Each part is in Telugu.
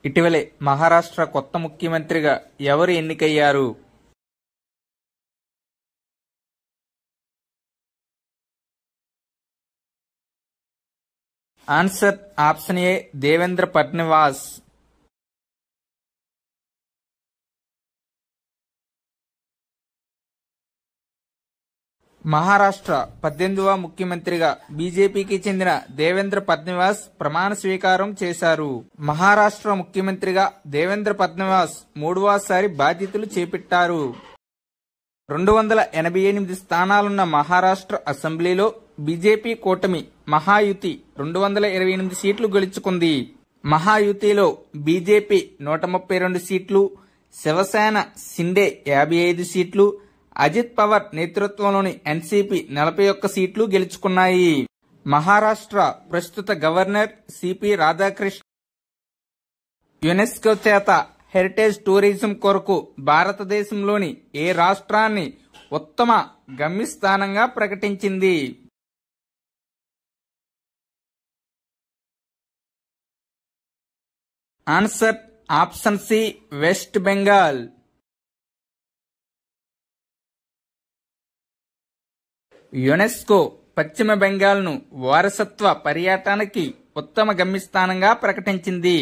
ఇటీవలే మహారాష్ట్ర కొత్త ముఖ్యమంత్రిగా ఎవరు ఎన్నికయ్యారు? Answer option A Devendra Fadnavis. Maharashtra 18వ ముఖ్యమంత్రిగా బీజేపీకి చెందిన దేవేంద్ర ఫడ్నవీస్ ప్రమాణ స్వీకారం చేశారు. మహారాష్ట్ర ముఖ్యమంత్రిగా దేవేంద్ర ఫడ్నవీస్ మూడవసారి బాధ్యతలు చేపట్టారు. 288 స్థానాలున్న మహారాష్ట్ర అసెంబ్లీలో బీజేపీ కూటమి మహాయుతి 228 సీట్లు గెలుచుకుంది. మహాయుతిలో బీజేపీ 132 సీట్లు, శివసేన షిండే 55 సీట్లు, అజిత్ పవార్ నేతృత్వంలోని ఎన్సీపీ 41 సీట్లు గెలుచుకున్నాయి. మహారాష్ట్ర ప్రస్తుత గవర్నర్ సిపి రాధాకృష్ణ యునెస్కో చేత హెరిటేజ్ టూరిజం కొరకు భారతదేశంలోని ఏ రాష్ట్రాన్ని ఉత్తమ గమ్యస్థానంగా ప్రకటించింది? Answer option C West Bengal. UNESCO పశ్చిమ బెంగాల్ను వారసత్వ పర్యటనకి ఉత్తమ గమ్యస్థానంగా ప్రకటించింది.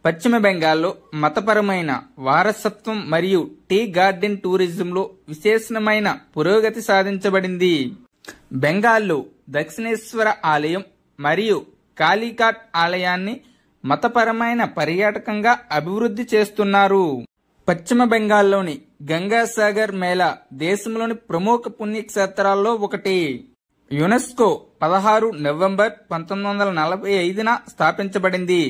పశ్చిమ బెంగాల్లో మతపరమైన వారసత్వం మరియు టీ గార్డెన్ టూరిజంలో విశేషమైన పురోగతి సాధించబడింది. బెంగాల్లో దక్షిణేశ్వర ఆలయం మరియు కాళీఘాట్ ఆలయాన్ని మతపరమైన పర్యాటకంగా అభివృద్ధి చేస్తున్నారు. పశ్చిమ బెంగాల్లోని గంగాసాగర్ మేళా దేశంలోని ప్రముఖ పుణ్యక్షేత్రాల్లో ఒకటి. యునెస్కో 16 నవంబర్ 1945న స్థాపించబడింది.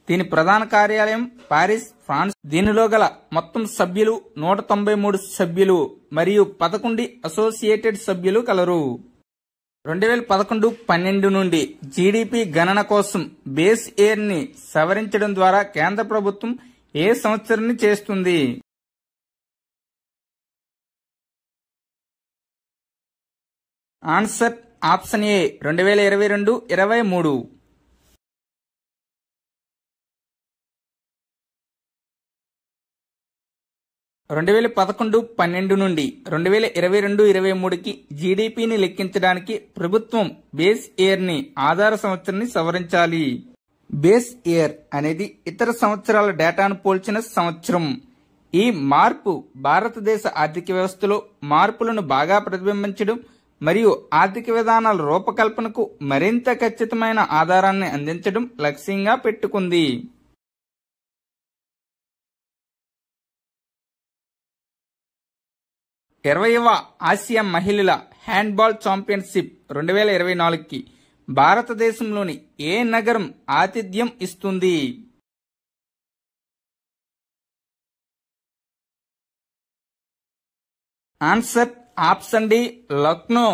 దీని ప్రధాన కార్యాలయం పారిస్, ఫ్రాన్స్. దీనిలో గల మొత్తం సభ్యులు 193 సభ్యులు మరియు 11 అసోసియేటెడ్ సభ్యులు కలరు. 2011-12 నుండి జీడీపీ గణన కోసం బేస్ ఇయర్ ని సవరించడం ద్వారా కేంద్ర ప్రభుత్వం ఏ సంవత్సరాన్ని చేస్తుంది? ఆన్సర్ ఆప్షన్ ఏ 2022-23. 2011-12 నుండి 2022-23కి జీడీపీని లెక్కించడానికి ప్రభుత్వం బేస్ ఇయర్ ని ఆధార సంవత్సరాన్ని సవరించాలి. బేస్ ఇయర్ అనేది ఇతర సంవత్సరాల డేటాను పోల్చిన సంవత్సరం. ఈ మార్పు భారతదేశ ఆర్థిక వ్యవస్థలో మార్పులను బాగా ప్రతిబింబించడం మరియు ఆర్థిక విధానాల రూపకల్పనకు మరింత ఖచ్చితమైన ఆధారాన్ని అందించడం లక్ష్యంగా పెట్టుకుంది. ఇరవైవ ఆసియా మహిళల హ్యాండ్బాల్ ఛాంపియన్షిప్ 2024కి భారతదేశంలోని ఏ నగరం ఆతిథ్యం ఇస్తుంది? Answer option D Lucknow.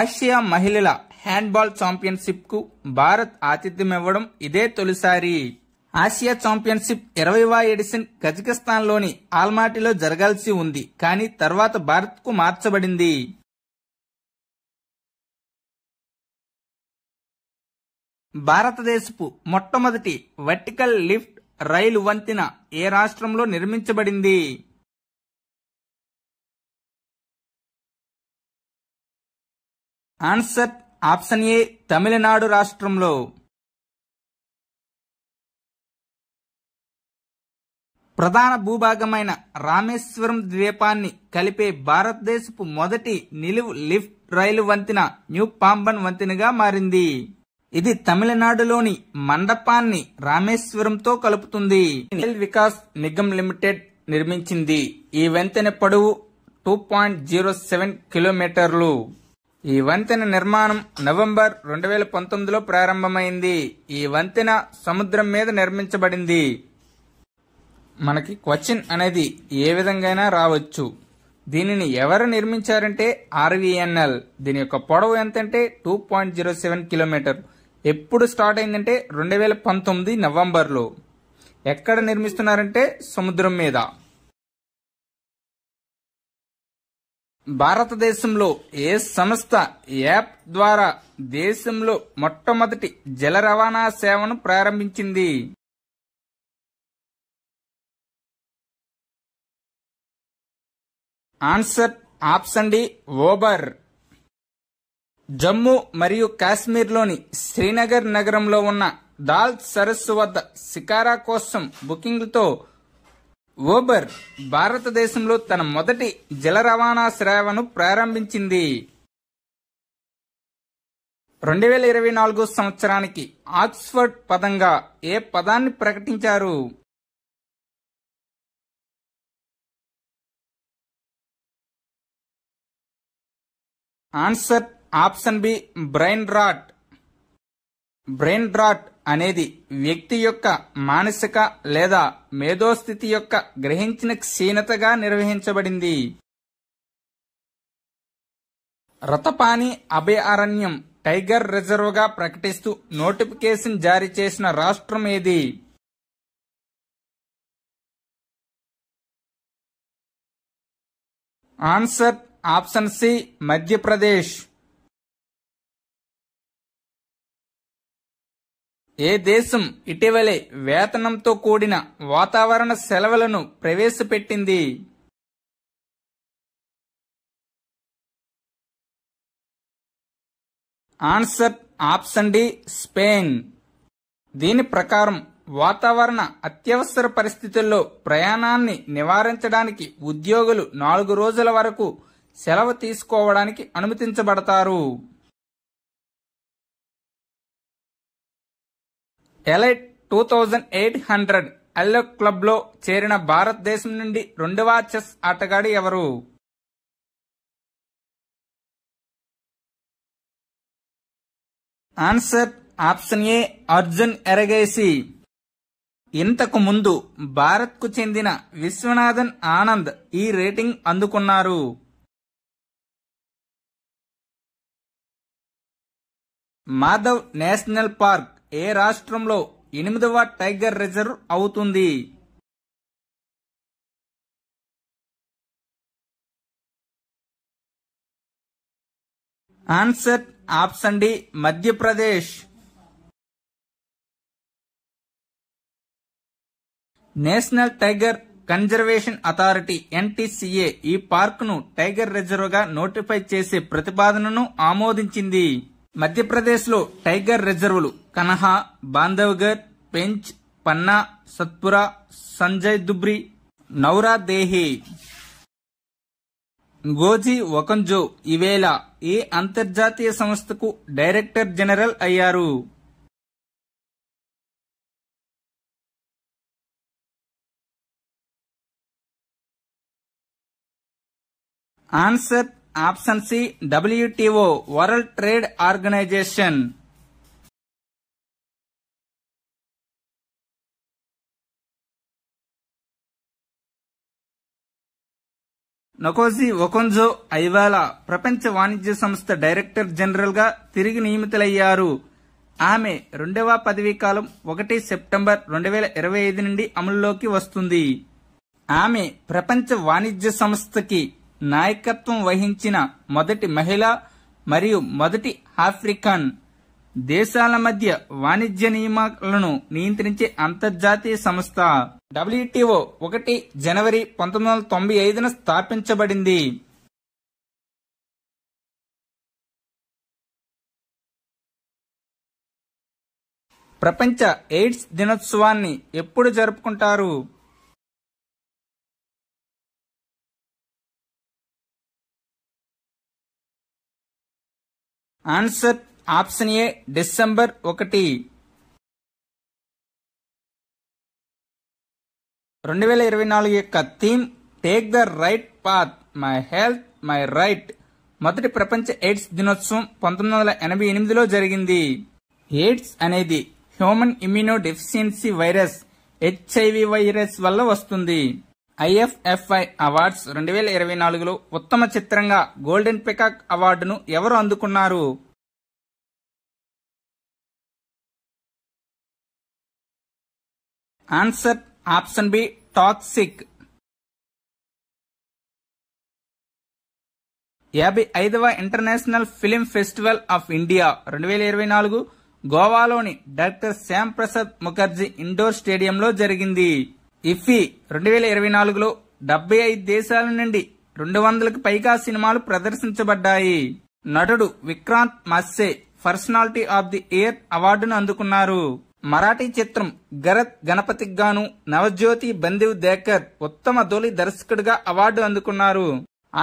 Asia మహిళల హ్యాండ్బాల్ ఛాంపియన్షిప్ కు భారత్ ఆతిథ్యం ఇవ్వడం ఇదే తొలిసారి. ఆసియా ఛాంపియన్షిప్ 20వ ఎడిషన్ కజకిస్తాన్ లోని ఆల్మాటీలో జరగాల్సి ఉంది, కానీ తర్వాత భారత్ కు మార్చబడింది. భారతదేశపు మొట్టమొదటి వర్టికల్ లిఫ్ట్ రైలు వంతెన ఏ రాష్ట్రంలో నిర్మించబడింది? ఆన్సర్ ఆప్షన్ ఏ తమిళనాడు రాష్ట్రంలో. ప్రధాన భూభాగమైన రామేశ్వరం ద్వీపాన్ని కలిపే భారతదేశపు మొదటి నిలువు లిఫ్ట్ రైలు వంతెన న్యూ పాంబన్ వంతెనగా మారింది. ఇది తమిళనాడులోని మండపాన్ని రామేశ్వరంతో కలుపుతుంది. రైల్ వికాస్ నిగమ్ లిమిటెడ్ నిర్మించింది. ఈ వంతెన పొడవు 2.07 కిలోమీటర్లు. ఈ వంతెన నిర్మాణం నవంబర్ 2019లో ప్రారంభమైంది. ఈ వంతెన సముద్రం మీద నిర్మించబడింది. మనకి క్వశ్చన్ అనేది ఏ విధంగా రావచ్చు. దీనిని ఎవరు నిర్మించారంటే ఆర్వీఎన్ఎల్. దీని యొక్క పొడవు ఎంతంటే 2.07 కిలోమీటర్. ఎప్పుడు స్టార్ట్ అయిందంటే 2019 నవంబర్లో. ఎక్కడ నిర్మిస్తున్నారంటే సముద్రం మీద. భారతదేశంలో ఏ సంస్థ యాప్ ద్వారా దేశంలో మొట్టమొదటి జల రవాణా సేవను ప్రారంభించింది? Answer option D Uber. Jammu మరియు కాశ్మీర్లోని శ్రీనగర్ నగరంలో ఉన్న దాల్ సరస్సు వద్ద షికారా కోసం బుకింగ్లతో ఓబర్ భారతదేశంలో తన మొదటి జల రవాణా సేవను ప్రారంభించింది. 2024 సంవత్సరానికి ఆక్స్ఫర్డ్ పదంగా ఏ పదాన్ని ప్రకటించారు? Answer option B brain rot. Brain rot అనేది వ్యక్తి యొక్క మానసిక లేదా మేధోస్థితి యొక్క గ్రహించిన క్షీణతగా నిర్వహించబడింది. రతపాని అభయారణ్యం టైగర్ రిజర్వ్ గా ప్రకటిస్తూ నోటిఫికేషన్ జారీ చేసిన రాష్ట్రం ఏది? Answer option C Madhya Pradesh. ఏ దేశం ఇటీవలే వేతనంతో కూడిన వాతావరణ సెలవులను ప్రవేశపెట్టింది? Answer option D Spain. దీని ప్రకారం వాతావరణ అత్యవసర పరిస్థితుల్లో ప్రయాణాన్ని నివారించడానికి ఉద్యోగులు 4 రోజుల వరకు సెలవు తీసుకోవడానికి అనుమతించబడతారు. ఎలైట్ 2800 ఎల్లో క్లబ్లో చేరిన భారతదేశం నుండి 2వ చెస్ ఆటగాడు ఎవరు? Answer option A Arjun Erigaisi. ఇంతకు ముందు భారత్కు చెందిన విశ్వనాథన్ ఆనంద్ ఈ రేటింగ్ అందుకున్నారు. మాధవ్ నేషనల్ పార్క్ ఏ రాష్ట్రంలో 8వ టైగర్ రిజర్వ్ అవుతుంది? Answer option D Madhya Pradesh. National tiger conservation authority NTCA ఈ పార్కును టైగర్ రిజర్వ్ గా నోటిఫై చేసే ప్రతిపాదనను ఆమోదించింది. మధ్యప్రదేశ్లో టైగర్ రిజర్వులు Kanha, Bandhavgarh, Pench, Panna, Satpura, Sanjay Dubri, Nauradehi. Ngozi Okonjo Iweala ఏ అంతర్జాతీయ సంస్థకు డైరెక్టర్ జనరల్ అయ్యారు? Answer option C WTO world trade organisation. Ngozi Okonjo Iweala ప్రపంచ వాణిజ్య సంస్థ డైరెక్టర్ జనరల్ గా తిరిగి నియమితులయ్యారు. ఆమె 2వ పదవీకాలం 1 సెప్టెంబర్ 2025 నుండి అమలులోకి వస్తుంది. ఆమె ప్రపంచ వాణిజ్య సంస్థకి నాయకత్వం వహించిన మొదటి మహిళ మరియు మొదటి ఆఫ్రికన్. దేశాల మధ్య వాణిజ్య నియమాలను నియంత్రించే అంతర్జాతీయ సంస్థ. WTO 1 జనవరి 1995న స్థాపించబడింది. ప్రపంచ ఎయిడ్స్ దినోత్సవాన్ని ఎప్పుడు జరుపుకుంటారు? ఆన్సర్ ఆప్షన్ ఏ డిసెంబర్ 1. 2024 యొక్క theme take the right path, my health my right. మొదటి ప్రపంచ ఎయిడ్స్ దినోత్సవం 1988లో జరిగింది. ఎయిడ్స్ అనేది human immuno deficiency virus HIV virus వల్ల వస్తుంది. IFFI అవార్డ్స్ 2024లో ఉత్తమ చిత్రంగా గోల్డెన్ పికాక్ అవార్డును ఎవరు అందుకున్నారు? Answer option B Toxic. 55వ international film festival of India 2024 గోవాలోని డాక్టర్ శ్యామ్ ప్రసాద్ ముఖర్జీ ఇండోర్ స్టేడియంలో జరిగింది. ఇఫీ 2024లో 75 దేశాల నుండి 200కి పైగా సినిమాలు ప్రదర్శించబడ్డాయి. నటుడు Vikrant Massey personality of the year అవార్డును అందుకున్నారు. మరాఠీ చిత్రం గరత్ గణపతికి గాను నవజ్యోతి బందేవ్ దేకర్ ఉత్తమ తొలి దర్శకుడిగా అవార్డు అందుకున్నారు.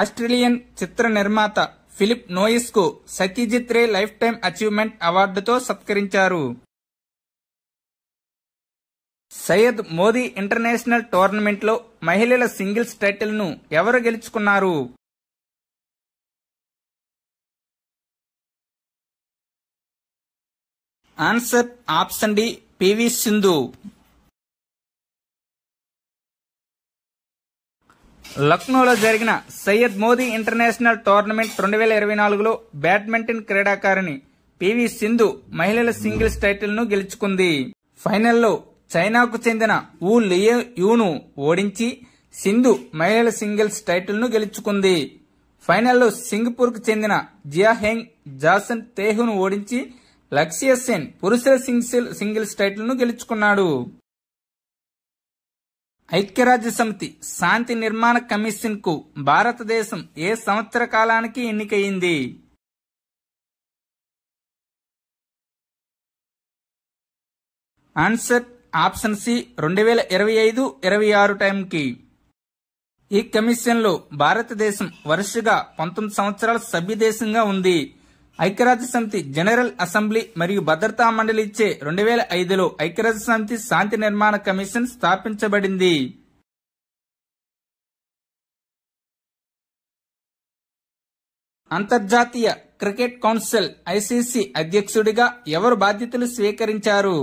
ఆస్ట్రేలియన్ చిత్ర నిర్మాత ఫిలిప్ నోయిస్ కు Satyajit Ray life time achievement అవార్డుతో సత్కరించారు. సయ్యద్ మోదీ ఇంటర్నేషనల్ టోర్నమెంట్ లో మహిళల సింగిల్స్ టైటిల్ ను ఎవరు గెలుచుకున్నారు? Answer option D PV Sindhu. లక్నోలో జరిగిన సయ్యద్ మోదీ ఇంటర్నేషనల్ టోర్నమెంట్ 2024లో బ్యాడ్మింటన్ క్రీడాకారిణి పివి సింధు మహిళల సింగిల్స్ టైటిల్ ను గెలుచుకుంది. ఫైనల్లో చైనాకు చెందిన వు లియూను ఓడించి సింధు మహిళల సింగిల్స్ టైటిల్ ను గెలుచుకుంది. ఫైనల్లో సింగపూర్ కు చెందిన జియాహెంగ్ జాసన్ తేహును ఓడించి లక్ష్య సెన్ పురుషుల సింగిల్స్ టైటిల్ ను గెలుచుకున్నాడు. ఐక్యరాజ్య సమితి శాంతి నిర్మాణ కమిషన్ కు భారతదేశం ఏ సంవత్సర కాలానికి ఎన్నికయింది? ఆన్సర్ ఆప్షన్ సి 2025-26 టైంకి. ఈ కమిషన్ లో భారతదేశం వరుసగా 19 సంవత్సరాల సభ్యదేశంగా ఉంది. ఐక్యరాజ్య సమితి జనరల్ అసెంబ్లీ మరియు భద్రతా మండలి ఇచ్చే 2005లో ఐక్యరాజ్య సమితి శాంతి నిర్మాణ కమిషన్ స్థాపించబడింది. అంతర్జాతీయ క్రికెట్ కౌన్సిల్ ఐసీసీ అధ్యక్షుడిగా ఎవరు బాధ్యతలు స్వీకరించారు?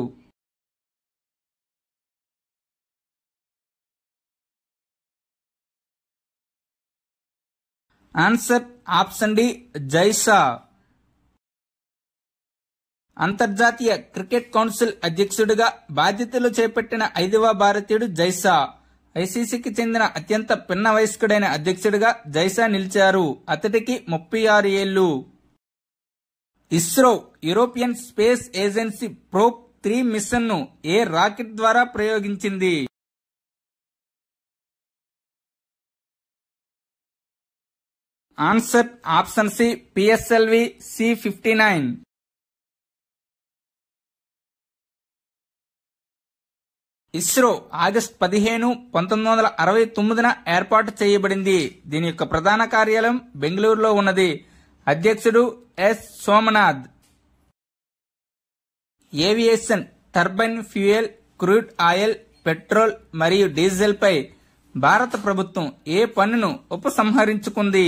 Answer option D Jay Shah. అంతర్జాతీయ క్రికెట్ కౌన్సిల్ అధ్యక్షుడిగా బాధ్యతలు చేపట్టిన 5వ భారతీయుడు జైషా. ఐసీసీకి చెందిన అత్యంత పిన్న వయస్కుడైన అధ్యక్షుడిగా జైషా నిలిచారు. అతడికి 36 ఏళ్లు. ISRO European space agency probe 3 mission ను ఏ రాకెట్ ద్వారా ప్రయోగించింది? Answer option C PSLV C-59. ISRO August 15, 1969న ఏర్పాటు చేయబడింది. దీని యొక్క ప్రధాన కార్యాలయం బెంగళూరులో ఉన్నది. అధ్యక్షుడు S Somanath. Aviation, turbine fuel, crude oil, petrol మరియు డీజిల్ పై భారత ప్రభుత్వం ఏ పన్నును ఉపసంహరించుకుంది?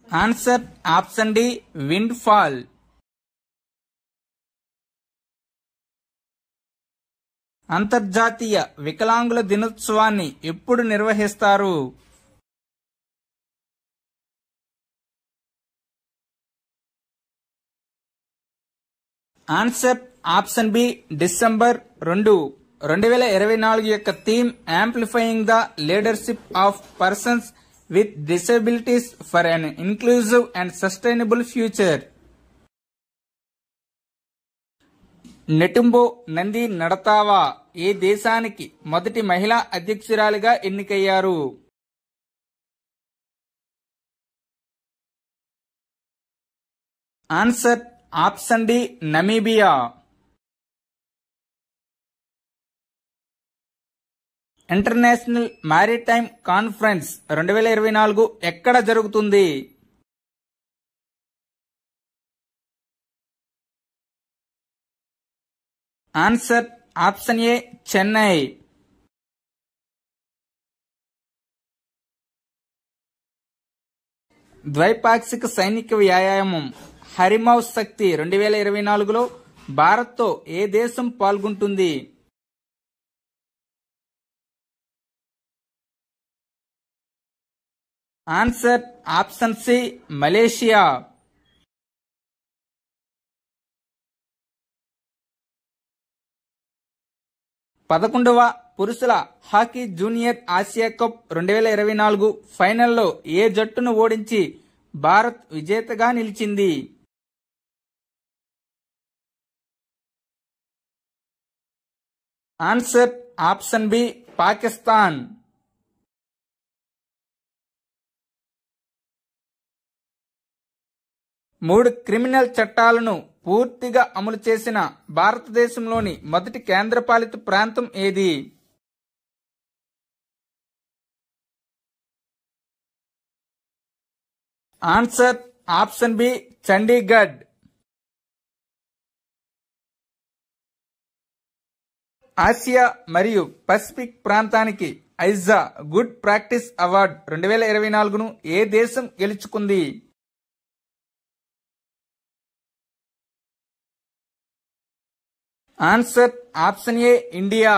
Answer option D windfall. అంతర్జాతీయ వికలాంగుల దినోత్సవాన్ని ఎప్పుడు నిర్వహిస్తారు? Answer option B December 2. 2024 యొక్క theme amplifying the leadership of persons with disabilities for an inclusive and sustainable future. Netumbo Nandi Ndaitwah ఏ దేశానికి మొదటి మహిళా అధ్యక్షురాలిగా ఎన్నికయ్యారు? Answer option D Namibia. International maritime conference 2024 ఎక్కడ జరుగుతుంది? Answer option A Chennai. ద్వైపాక్షిక సైనిక వ్యాయామం హరిమౌస్ శక్తి 2024లో భారత్తో ఏ దేశం పాల్గొంటుంది? Answer option C Malaysia. పదకొండవ పురుషుల హాకీ జూనియర్ ఆసియా కప్ 2024 ఫైనల్లో ఏ జట్టును ఓడించి భారత్ విజేతగా నిలిచింది? Answer option B Pakistan. 3 criminal చట్టాలను పూర్తిగా అమలు చేసిన భారతదేశంలోని మొదటి కేంద్రపాలిత ప్రాంతం ఏది? ఆన్సర్ ఆప్షన్ బి చండీగఢ్. ఆసియా మరియు పసిఫిక్ ప్రాంతానికి ఐజా గుడ్ ప్రాక్టీస్ అవార్డు 2024ను ఏ దేశం గెలుచుకుంది? Answer option A India.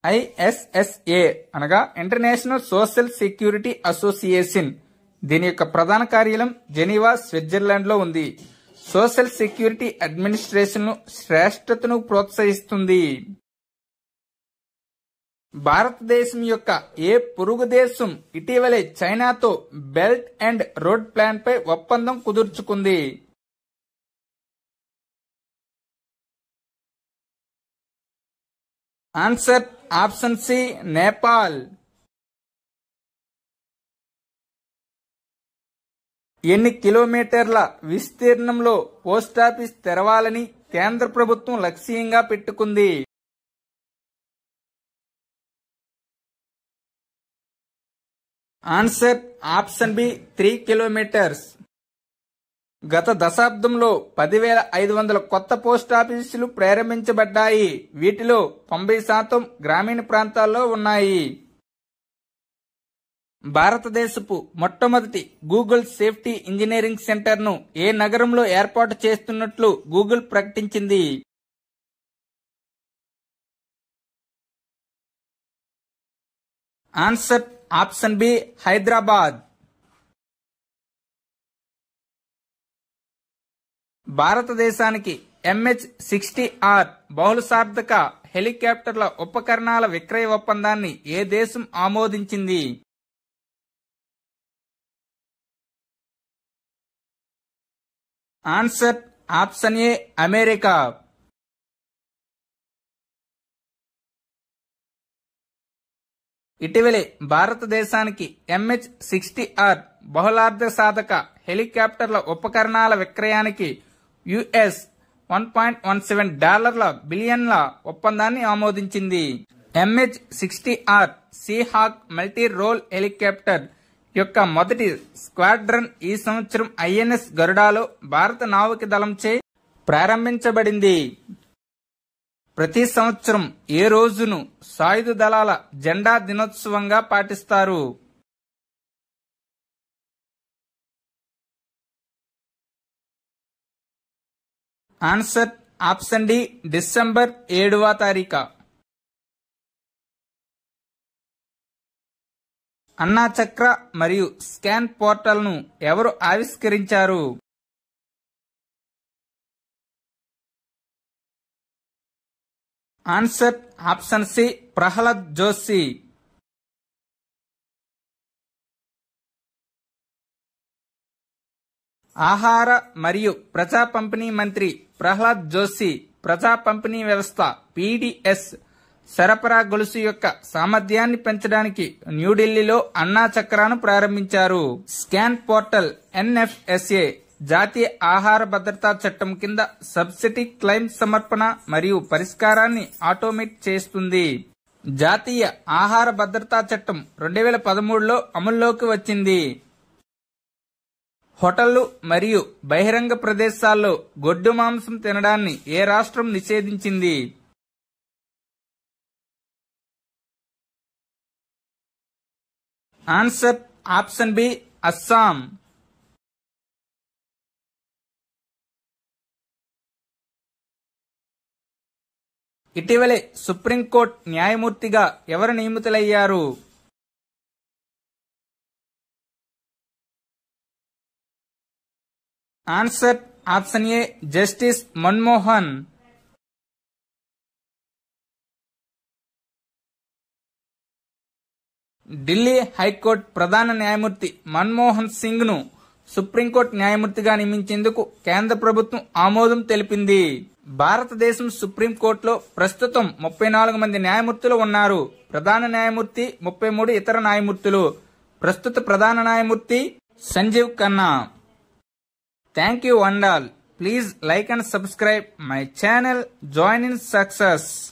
ISSA అనగా ఇంటర్నేషనల్ సోషల్ సెక్యూరిటీ అసోసియేషన్. దీని యొక్క ప్రధాన కార్యాలయం జెనీవా, స్విట్జర్లాండ్ లో ఉంది. సోషల్ సెక్యూరిటీ అడ్మినిస్ట్రేషన్ శ్రేష్టతను ప్రోత్సహిస్తుంది. భారతదేశం యొక్క ఏ పొరుగు దేశం ఇటీవలే చైనాతో బెల్ట్ అండ్ రోడ్ ప్లాన్ పై ఒప్పందం కుదుర్చుకుంది? Answer option C Nepal. ఎన్ని కిలోమీటర్ల విస్తీర్ణంలో పోస్టాఫీస్ తెరవాలని కేంద్ర ప్రభుత్వం లక్ష్యంగా పెట్టుకుంది? Answer option B 3 kilometres. గత దశాబ్దంలో 10,500 కొత్త పోస్టాఫీసులు ప్రారంభించబడ్డాయి. వీటిలో 90% గ్రామీణ ప్రాంతాల్లో ఉన్నాయి. భారతదేశపు మొట్టమొదటి గూగుల్ సేఫ్టీ ఇంజనీరింగ్ సెంటర్ను ఏ నగరంలో ఏర్పాటు చేస్తున్నట్లు గూగుల్ ప్రకటించింది? Answer option B Hyderabad. భారతదేశానికి MH-60R బహుళసార్థక హెలికాప్టర్ల ఉపకరణాల విక్రయ ఒప్పందాన్ని ఏ దేశం ఆమోదించింది? ఆన్సర్ ఆప్షన్ ఏ అమెరికా. ఇటీవలే భారతదేశానికి MH-60R బహుళార్థ సాధక హెలికాప్టర్ల ఉపకరణాల విక్రయానికి $1.17 బిలియన్ల ఒప్పందాన్ని ఆమోదించింది. MH-60R Seahawk multi role helicopter యొక్క మొదటి స్క్వాడ్రన్ ఈ సంవత్సరం INS గరుడాలో భారత నావిక దళంచే ప్రారంభించబడింది. ప్రతి సంవత్సరం ఏ రోజును సాయుధ దళాల జెండా దినోత్సవంగా పాటిస్తారు? ఆన్సర్ ఆప్షన్ డి డిసెంబర్ 7వ తారీఖు. అన్నా చక్ర మరియు స్కాన్ పోర్టల్ను ఎవరు ఆవిష్కరించారు? Answer option C Prahlad Joshi. ఆహార మరియు ప్రజా పంపిణీ మంత్రి ప్రహ్లాద్ జోషి ప్రజా పంపిణీ వ్యవస్థ PDS సరఫరా గొలుసు యొక్క సామర్థ్యాన్ని పెంచడానికి న్యూఢిల్లీలో అన్నా చక్రాను ప్రారంభించారు. స్కాన్ పోర్టల్ NFSA జాతీయ ఆహార భద్రతా చట్టం కింద సబ్సిడీ క్లెయిమ్ సమర్పణ మరియు పరిష్కారాన్ని ఆటోమేట్ చేస్తుంది. జాతీయ ఆహార భద్రతా చట్టం 2013లో అమల్లోకి వచ్చింది. హోటళ్లు మరియు బహిరంగ ప్రదేశాల్లో గొడ్డు మాంసం తినడాన్ని ఏ రాష్ట్రం నిషేధించింది? Answer option B Assam. ఇటీవలే సుప్రీంకోర్టు న్యాయమూర్తిగా ఎవరు నియమితులయ్యారు? Answer option A justice Manmohan. Delhi high court ప్రధాన న్యాయమూర్తి మన్మోహన్ సింగ్ ను సుప్రీంకోర్టు న్యాయమూర్తిగా నియమించేందుకు కేంద్ర ప్రభుత్వం ఆమోదం తెలిపింది. భారతదేశం సుప్రీంకోర్టులో ప్రస్తుతం 34 మంది న్యాయమూర్తులు ఉన్నారు. ప్రధాన న్యాయమూర్తి, 33 ఇతర న్యాయమూర్తులు. ప్రస్తుత ప్రధాన న్యాయమూర్తి Sanjiv Khanna. Thank you and all. Please like and subscribe my channel. Join in success.